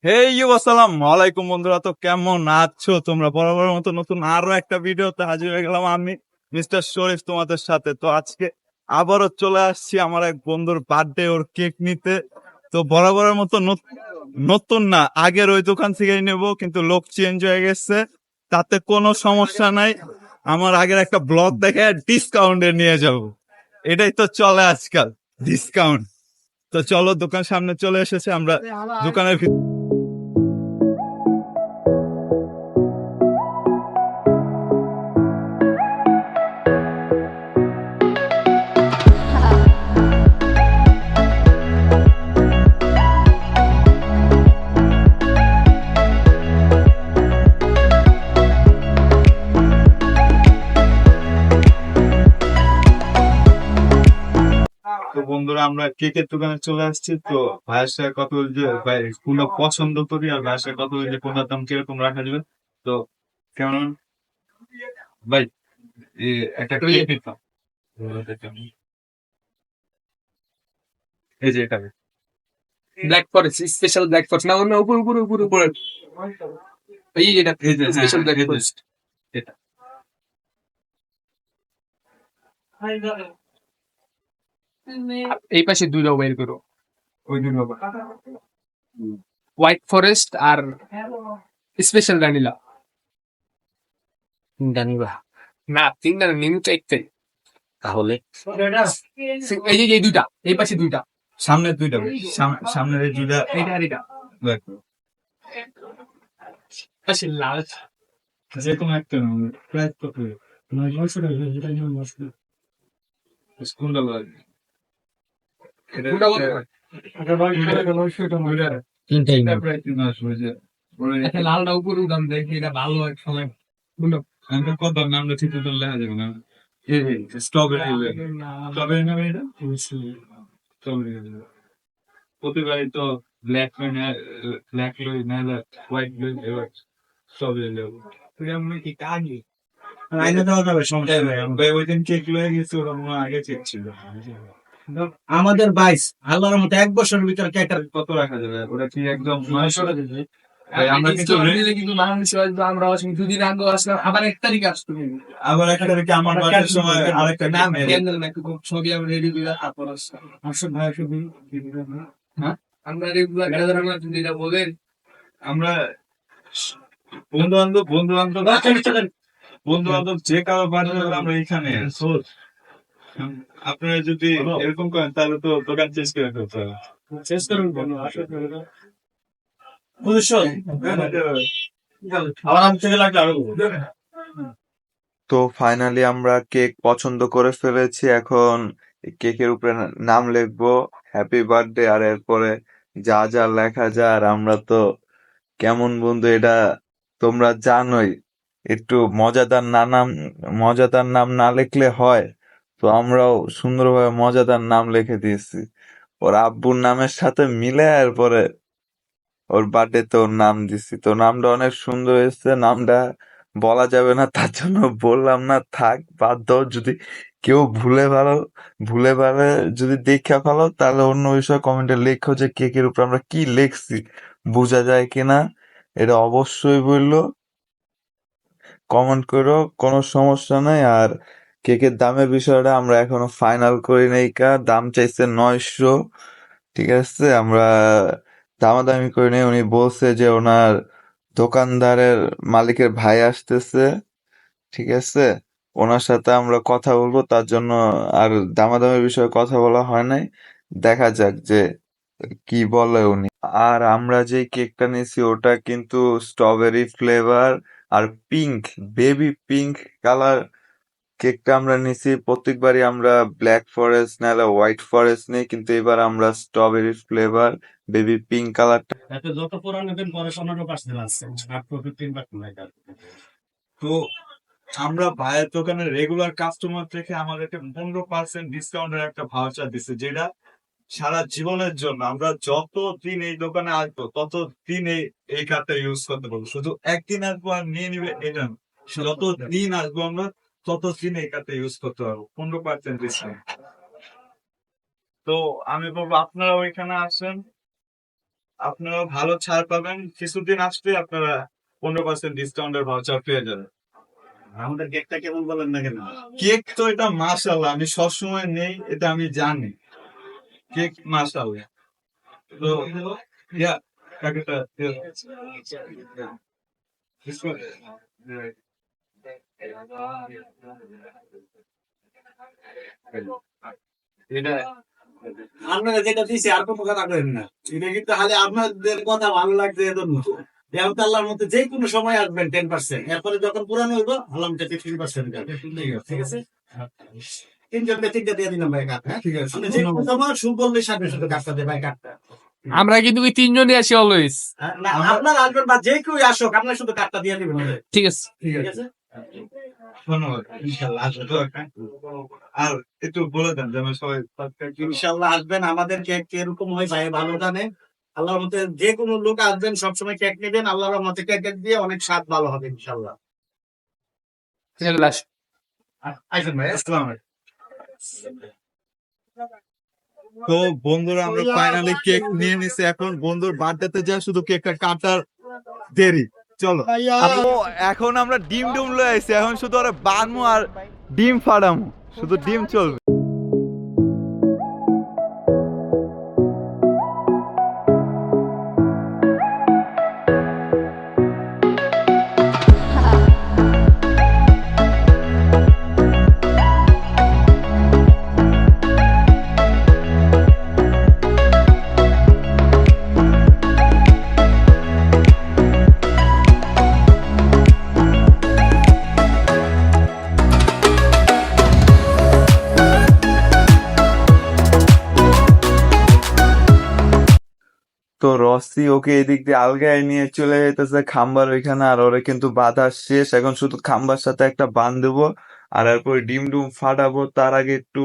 আসসালামু আলাইকুম বন্ধুরা, তো কেমন আছো তোমরা? বরাবর মতো নতুন আরো একটা ভিডিওতে হাজির হয়ে গেলাম আমি মিস্টার শরীফ তোমাদের সাথে। তো আজকে আবারও চলে আসছি আমার এক বন্ধুর বার্থডে, ওর কেক নিতে। তো বরাবরের মতো নতুন না, আগের ওই দোকান থেকেই নেব, কিন্তু লোক চেঞ্জ হয়ে গেছে, তাতে কোনো সমস্যা নাই। আমার আগের একটা ব্লগ দেখে ডিসকাউন্টে নিয়ে যাব, এটাই তো চলে আজকাল, ডিসকাউন্ট। তো চলো, দোকান সামনে চলে এসেছে, আমরা দোকানের তো বন্ধুরা, আমরা কেকের দোকানে চলে আসছি। তো ভাইয়ের সাথে কত যে ভাই কোনটা পছন্দ করি, আর ভাইয়ের সাথে কত যে কোনটার দাম কিরকম রাখা যাবে। তো কেমন ভাই, একটা কেক নিতাম, এই যে এটা black forest, special black forest না, অন্য উপর উপর উপর উপর এই যেটা এই যে স্পেশাল ব্ল্যাক এই যে ফরেস্ট। এটা এই পাশে দুইটা বের করো, ওই দিন বাবা হোয়াইট ফরেস্ট আর স্পেশাল ভ্যানিলা। জানিবা না, তিনটা না, নিমু চারটাই। তাহলে এই যে এই দুইটা, এই পাশে দুইটা, সামনের দুইটা ভাই, সামনের এই দুইটা এইটা আর এটা। দেখ, পাশে লাল। যে কোনো একটা প্রাইস কত? 900 টাকা, যেটা নিয়ে 900 কোনটা লাগবে? এটা কোনটা বলতে হয়? এটা 900 টাকা দুইটা তিনটাই না। প্রাইস 900 হয়েছে। একটা লালটা উপরে উঠাম, দেখি এটা ভালো এক সময়। কোনটা? আমি কত নামটা ঠিক মতো লেখা যাবে না। এই স্ট্রবেরি স্ট্রবেরি নামে এটা স্ট্রবেরি। প্রতিবারই তো ব্ল্যাক ব্ল্যাক লই না, হোয়াইট লই, এবার স্ট্রবেরি লই। তুই আমি কি কাজি আইনা দেওয়া যাবে, সমস্যা নেই। ওই দিন কেক লয়ে গেছি, ওরা মনে হয় আগে চেক ছিল। আমাদের 22 আল্লাহর মতো 1 বছরের ভিতরে কেকটা কত রাখা যাবে ওটা? কি একদম 900 টাকা? ভাই আমরা আমরা কিন্তু কিন্তু বাংলাদেশে আসবো, আমরা আসবো দুদিন আগে আসলাম, আবার 1 তারিখ আসতো কিন্তু। আবার একটা তারিখে আমার বাসার সময় আরেকটা না, নাম ক্যান্ডেল না, একটু ছবি আমরা রেডি করে তারপর আসলাম। আসল ভাই, শুধু হ্যাঁ, আমরা রেগুলার গ্যাদার আমরা যেটা বলেন। আমরা বন্ধু বান্ধব যে কারো বাড়ি হলে আমরা এখানে। আপনারা যদি এরকম করেন তাহলে তো দোকান চেঞ্জ করে ফেলতে হবে। চেঞ্জ করুন বুঝছো? আমার নাম থেকে লাগলে আরো তো ফাইনালি আমরা কেক পছন্দ করে ফেলেছি। এখন কেকের উপরে নাম লিখবো হ্যাপি বার্থডে, আর এরপরে যা যা লেখা যায়। আর আমরা তো কেমন বন্ধু এটা তোমরা জানোই, একটু মজাদার নাম না লিখলে হয়। তো আমরাও সুন্দরভাবে মজাদার নাম লিখে দিয়েছি ওর আব্বুর নামের সাথে মিলে, এরপরে ওর বার্থডেতে ওর নাম দিছি। তো নামটা অনেক সুন্দর হয়েছে, নামটা বলা যাবে না তার জন্য বললাম না, থাক বাদ দাও। যদি কেউ ভুলে ভালে যদি দেখা ফেলো তাহলে অন্য বিষয় কমেন্টে লেখো যে কেকের উপর আমরা কি লিখছি, বোঝা যায় কিনা এটা অবশ্যই বললো, কমেন্ট করো, কোনো সমস্যা নাই। আর কেকের দামের বিষয়টা আমরা এখনো ফাইনাল করি নাই, দাম চাইছে 900। ঠিক আছে, আমরা দামাদামি করি নাই। উনি বলছে যে ওনার দোকানদারের মালিকের ভাই আসতেছে, ঠিক আছে, ওনার সাথে আমরা কথা বলবো, তার জন্য আর দামাদামির বিষয়ে কথা বলা হয় নাই। দেখা যাক যে কি বলে উনি। আর আমরা যে কেকটা নিয়েছি ওটা কিন্তু স্ট্রবেরি ফ্লেভার আর পিঙ্ক, বেবি পিঙ্ক কালার কেকটা আমরা নিছি। প্রত্যেকবারই আমরা ব্ল্যাক ফরেস্ট নাহলে হোয়াইট ফরেস্ট নিই, কিন্তু এবার আমরা স্ট্রবেরি ফ্লেভার বেবি পিঙ্ক কালারটা। যত পুরানো দিন পড়াশোনারও পার্সেল আছে, আর প্রফিট 3% তো আমরা ভাইয়ের দোকানের রেগুলার কাস্টমার থেকে আমাদেরকে 15% ডিসকাউন্টের একটা ভাউচার দিচ্ছে, যেটা সারা জীবনের জন্য। আমরা যতদিন এই দোকানে আসবো ততদিন এই কার্ডটা ইউজ করতে পারবো। শুধু একদিন আসবো আর নিয়ে নিবে এটা না, যতদিন আসবো আমরা ততদিন এই কার্ডটা ইউজ করতে পারবো, 15% ডিসকাউন্ট। তো আমি বলবো আপনারা ওইখানে আসেন, আপনারা ভালো ছাড় পাবেন, কিছুদিন আসলে আপনারা 15% ডিসকাউন্টের ভাউচার পেয়ে যাবেন। আমাদের কেকটা কেমন বলেন না কেন? কেক তো এটা মাশাআল্লাহ, আমি সবসময় নেই, এটা আমি জানি। কেক মাশাআল্লাহ। তো ইয়া প্যাকেটটা এটা আপনারা যেটা দিয়েছি আর কোনো কথা করেন না, এটা কিন্তু খালি আপনাদের কথা ভালো লাগছে এজন্য। যেহেতু আল্লাহর মধ্যে যে কোনো সময় আসবেন 10%, এরপরে যখন পুরানো হইব আলহামদুলিল্লাহ 15% ঠিক আছে। তিনজনকে তিনটা দিয়ে দিলাম ভাই কাঠ, হ্যাঁ? ঠিক আছে। আপনি যে কোনো সময় শুভ বললে সাথে সাথে কাঠটা দেয় ভাই কাঠটা। আমরা কিন্তু ওই তিনজনই আছি অলওয়েজ। না, আপনার আসবেন বা যে কেউ আসুক, আপনার শুধু কাঠটা দিয়ে দিবেন ওদের। ঠিক আছে। ঠিক আছে, ধন্যবাদ। ইনশাল্লাহ আসবেন। আর একটু বলে দেন যেন সবাই ইনশাল্লাহ আসবেন। আমাদের কেক এরকম হয় ভাই ভালো জানে। আল্লাহর মতে যে কোনো লোক আসবেন সবসময় কেক নেবেন, আল্লাহর মতে কেক দিয়ে অনেক স্বাদ ভালো হবে ইনশাল্লাহ। আসবেন ভাই। আসসালামু আলাইকুম। তো বন্ধুরা আমরা ফাইনালি কেক নিয়ে নিছি, এখন বন্ধুর বার্থডেতে যা শুধু কেকটা কাটার দেরি। চলো এখন আমরা ডিম ডুম লয়ে আইছি, এখন শুধু ওরা বানমু আর ডিম ফাড়ামু, শুধু ডিম চলবে। তো রসি ওকে এদিক দিয়ে আলগায় নিয়ে চলে যেতেছে খাম্বার ওইখানে, আর ওরা কিন্তু বাধা শেষ, এখন শুধু খাম্বার সাথে একটা বান দেবো আর এরপর ডিম ডুম ফাটাবো। তার আগে একটু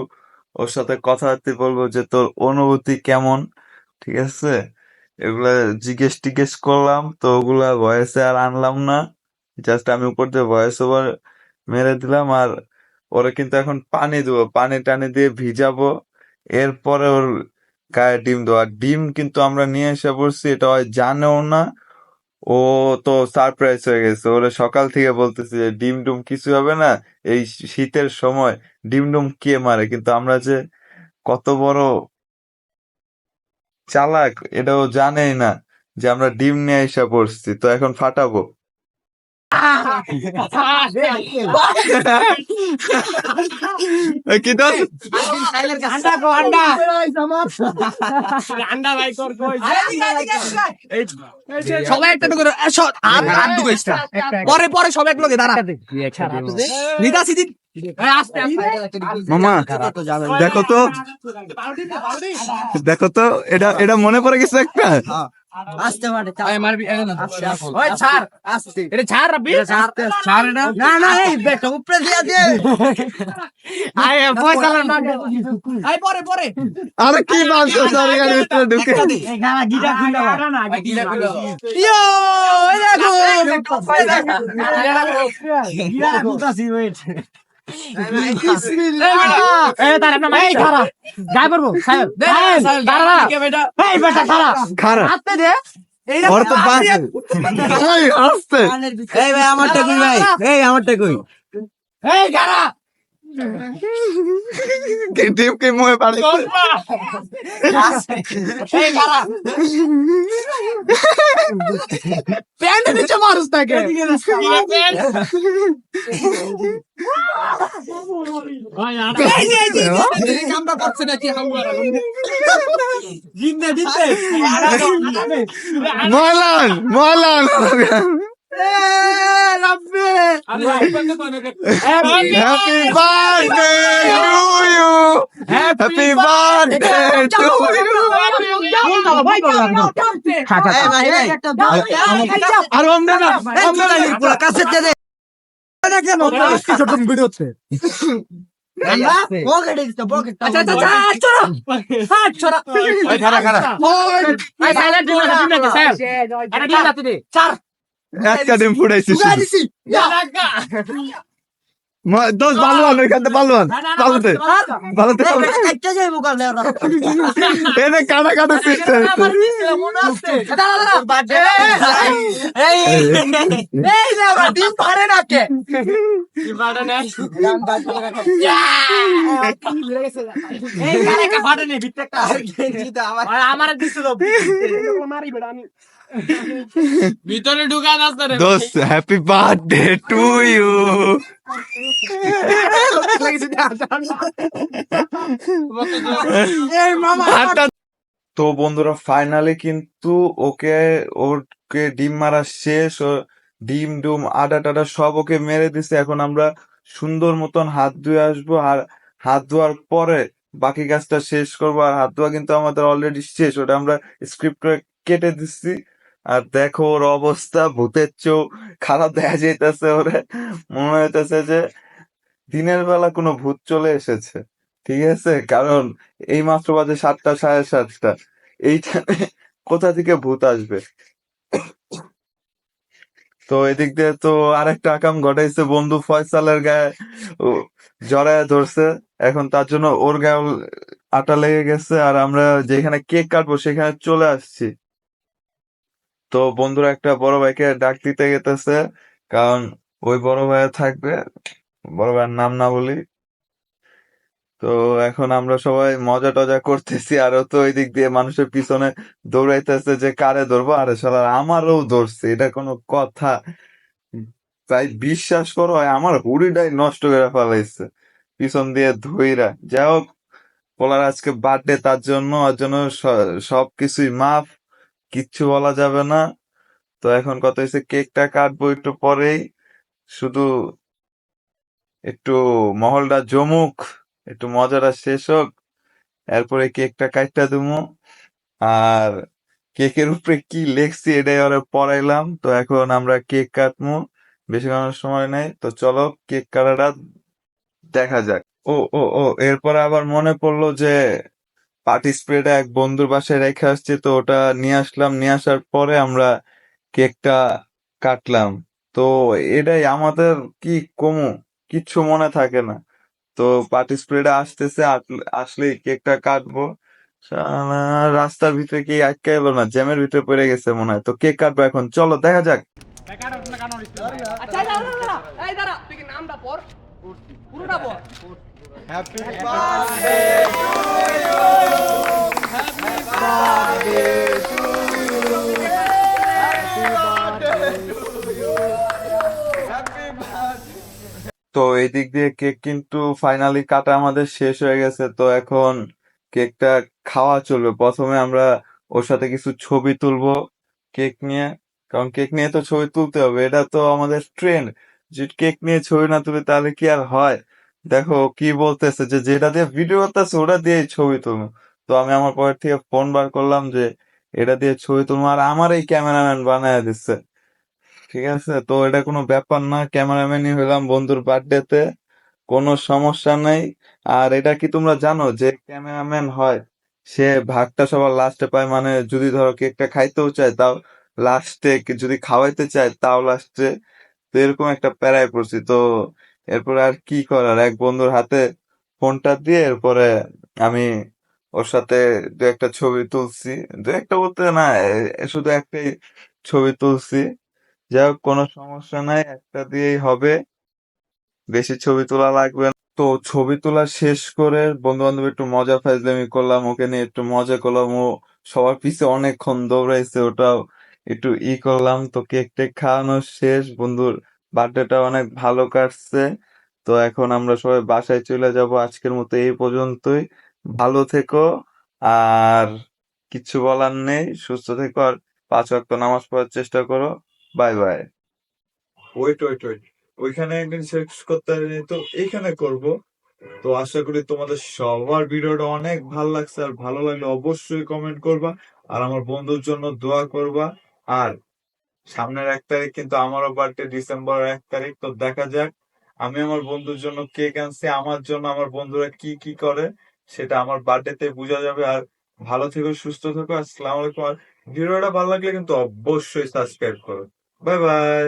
ওর সাথে কথাবার্তা বলবো যে তোর অনুভূতি কেমন, ঠিক আছে? এগুলা জিজ্ঞেস করলাম, তো ওগুলা ভয়েসে আর আনলাম না, জাস্ট আমি উপর দিয়ে ভয়েস ওভার মেরে দিলাম। আর ওরা কিন্তু এখন পানি দেবো, পানি টানি দিয়ে ভিজাবো, এরপরে ওর গায়ে ডিম দেওয়া। ডিম কিন্তু আমরা নিয়ে এসে পড়ছি, এটা হয় জানেও না। ও তো সারপ্রাইজ হয়ে গেছে, ওরা সকাল থেকে বলতেছে যে ডিম ডুম কিছু হবে না, এই শীতের সময় ডিম ডুম কে মারে। কিন্তু আমরা যে কত বড় চালাক এটাও জানেই না যে আমরা ডিম নিয়ে এসে পড়ছি, তো এখন ফাটাবো। কিন্তু সবাই একটা করে পরে পরে সবাই এক লোকে দাঁড়া নিদা সিদিন মামা দেখো তো, দেখো তো, এটা এটা মনে পড়ে গেছে একটা। আসতে পারে মারবি ওই ছাড় আস্তে এটা ছাড় রাব্বি ছাড় এটা না না এই বেটা উপরে দিয়া দে আয় পয়সা না আয় পরে পরে আরে কি বানছো সরি গাড়ি ভিতরে ঢুকে। এই গানা গিটা খুলে না গিলা খুলো ইয়ো এই দেখো গিটা খুলতাছি ওয়েট এই তার না ভাই খারা গায় পড়বো সাহেব দাঁড়া কে বেটা এই বেটা খারা খারা হাতে দে ওর তো বাস এই আস্তে এই ভাই আমারটা কই ভাই এই আমারটা কই এই খারা ডিম কে মুখে পাড়ে এই খারা প্যান্ট নিচে মারুস তাকে কামটা করছে নাকি হামগার জিন্দে দিতে মলান মলান রাব্বে happy birthday to you, happy birthday to you. আর আমরা না পুরো কাছে দে কেন ছোট ভিডিও হচ্ছে আচ্ছা আচ্ছা চলো হাত ছড়া ওই খারা খারা আই সাইলেন্ট দিন না সাইলেন্ট এটা দিন রাতে দে চার একটা ডিম ফুটাইছিস। দোষ পালোয়ান ওইখানে পালোয়ান পালোতে পালোতে একটা যাইবো কাল এনে কাটা কাটা সিস্টেম এই এই না ডিম পারে না কে ডিম পারে না গান বাজ করে এই কারে কা পারে না বিটটা আমার দিছিল মারি বেড়া আমি ভিতরে ঢুকা দাস রে দোস্ত হ্যাপি বার্থডে টু ইউ এই মামা তো বন্ধুরা ফাইনালি কিন্তু ওকে ডিম মারা শেষ, ও ডিম ডুম আডা টাডা সব ওকে মেরে দিছে। এখন আমরা সুন্দর মতন হাত ধুয়ে আসবো, আর হাত ধোয়ার পরে বাকি কাজটা শেষ করবো। আর হাত ধোয়া কিন্তু আমাদের অলরেডি শেষ, ওটা আমরা স্ক্রিপ্ট করে কেটে দিচ্ছি। আর দেখো ওর অবস্থা ভূতের চোখ খারাপ দেখা যাইতেছে, ওরে মনে হইতেছে যে দিনের বেলা কোনো ভূত চলে এসেছে। ঠিক আছে, কারণ এই মাত্র বাজে 7টা 7:30, এইখানে কোথা থেকে ভূত আসবে? তো এদিক দিয়ে তো আরেকটা আকাম ঘটাইছে, বন্ধু ফয়সালের গায়ে ও জড়ায় ধরছে। এখন তার জন্য ওর গায়ে আটা লেগে গেছে, আর আমরা যেখানে কেক কাটবো সেখানে চলে আসছি। তো বন্ধুরা একটা বড় ভাইকে ডাক দিতে গেতেছে, কারণ ওই বড় ভাইয়া থাকবে, বড় ভাইয়ের নাম না বলি। তো এখন আমরা সবাই মজা টজা করতেছি, আর ও তো ওই দিক দিয়ে মানুষের পিছনে দৌড়াইতেছে যে কারে ধরবো। আরে শালা আমারও ধরছে, এটা কোনো কথা? তাই বিশ্বাস করো আমার হুড়িটাই নষ্ট করে ফেলাইছে পিছন দিয়ে ধইরা। যাই হোক, পোলার আজকে বার্থডে, তার জন্য ওর জন্য সবকিছুই মাফ, কিচ্ছু বলা যাবে না। তো এখন কথা হয়েছে কেকটা কাটবো একটু পরেই, শুধু একটু মহলটা জমুক, একটু মজাটা শেষ হোক, এরপরে কেকটা কাটটা দিমু। আর কেকের উপরে কি লেখছি এটাই ওরা পড়াইলাম। তো এখন আমরা কেক কাটবো, বেশি কাটানোর সময় নেই, তো চলো কেক কাটাটা দেখা যাক। ও ও ও এরপরে আবার মনে পড়লো যে পার্টি স্প্রেটা এক বন্ধুর বাসায় রেখে আসছি, তো ওটা নিয়ে আসলাম। নিয়ে আসার পরে আমরা কেকটা কাটলাম। তো এটাই আমাদের কি কমু, কিচ্ছু মনে থাকে না। তো পার্টি স্প্রেটা আসতেছে, আসলেই কেকটা কাটবো। শালা, রাস্তার ভিতরে কি আটকে এলো না, জ্যামের ভিতরে পড়ে গেছে মনে হয়। তো কেক কাটবো এখন, চলো দেখা যাক। আচ্ছা দাঁড়া দাঁড়া এই দাঁড়া তুই কি নামটা পড় পুরোটা পড় তো এই দিক দিয়ে কেক কিন্তু ফাইনালি কাটা আমাদের শেষ হয়ে গেছে। তো এখন কেকটা খাওয়া চলবে। প্রথমে আমরা ওর সাথে কিছু ছবি তুলবো কেক নিয়ে, কারণ কেক নিয়ে তো ছবি তুলতে হবে, এটা তো আমাদের ট্রেন্ড। যে কেক নিয়ে ছবি না তুলে তাহলে কি আর হয়? দেখো কি বলতেছে, যে যেটা দিয়ে ভিডিও করতেছে ওটা দিয়ে ছবি তুলবো। তো আমি আমার পকেট থেকে ফোন বার করলাম যে এটা দিয়ে ছবি তুলবো, আর আমার এই ক্যামেরাম্যান বানায় দিচ্ছে। ঠিক আছে, তো এটা কোনো ব্যাপার না, ক্যামেরাম্যানই হলাম বন্ধুর বার্থডেতে, কোনো সমস্যা নেই। আর এটা কি তোমরা জানো যে ক্যামেরাম্যান হয় সে ভাগটা সবার লাস্টে পায়, মানে যদি ধরো কেকটা খাইতেও চায় তাও লাস্টে, যদি খাওয়াইতে চায় তাও লাস্টে। তো এরকম একটা প্যারায় পড়ছি। তো এরপরে আর কি করার, এক বন্ধুর হাতে ফোনটা দিয়ে এরপরে আমি ওর সাথে দু একটা ছবি তুলছি। দু একটা বলতে না, শুধু একটাই ছবি তুলছি। যাই হোক, কোনো সমস্যা নাই, একটা দিয়েই হবে, বেশি ছবি তোলা লাগবে না। তো ছবি তোলা শেষ করে বন্ধু বান্ধব একটু মজা ফাজলামি করলাম, ওকে নিয়ে একটু মজা করলাম। ও সবার পিছে অনেকক্ষণ দৌড়াইছে, ওটাও একটু করলাম। তো কেক টেক খাওয়ানো শেষ, বন্ধুর বার্থডেটা অনেক ভালো কাটছে। তো এখন আমরা সবাই বাসায় চলে যাব। আজকের মতো এই পর্যন্তই। ভালো থেকো, আর কিচ্ছু বলার নেই, সুস্থ থেকো, আর 5 ওয়াক্ত নামাজ পড়ার চেষ্টা করো। Bye bye. Wait wait wait, ওইখানে একদিন শেষ করতে পারিনি, তো এইখানে করব। তো আশা করি তোমাদের সবার ভিডিওটা অনেক ভালো লাগছে, আর ভালো লাগলে অবশ্যই কমেন্ট করবা, আর আমার বন্ধুর জন্য দোয়া করবা। আর সামনের 1 তারিখ কিন্তু আমারও বার্থডে, ডিসেম্বরের 1 তারিখ। তো দেখা যাক, আমি আমার বন্ধুর জন্য কেক আনছি, আমার জন্য আমার বন্ধুরা কি কি করে সেটা আমার বার্থডেতে বোঝা যাবে। আর ভালো থেকো, সুস্থ থেকো, আসসালামু আলাইকুম। আর ভিডিওটা ভালো লাগলে কিন্তু অবশ্যই সাবস্ক্রাইব করো। Bye by.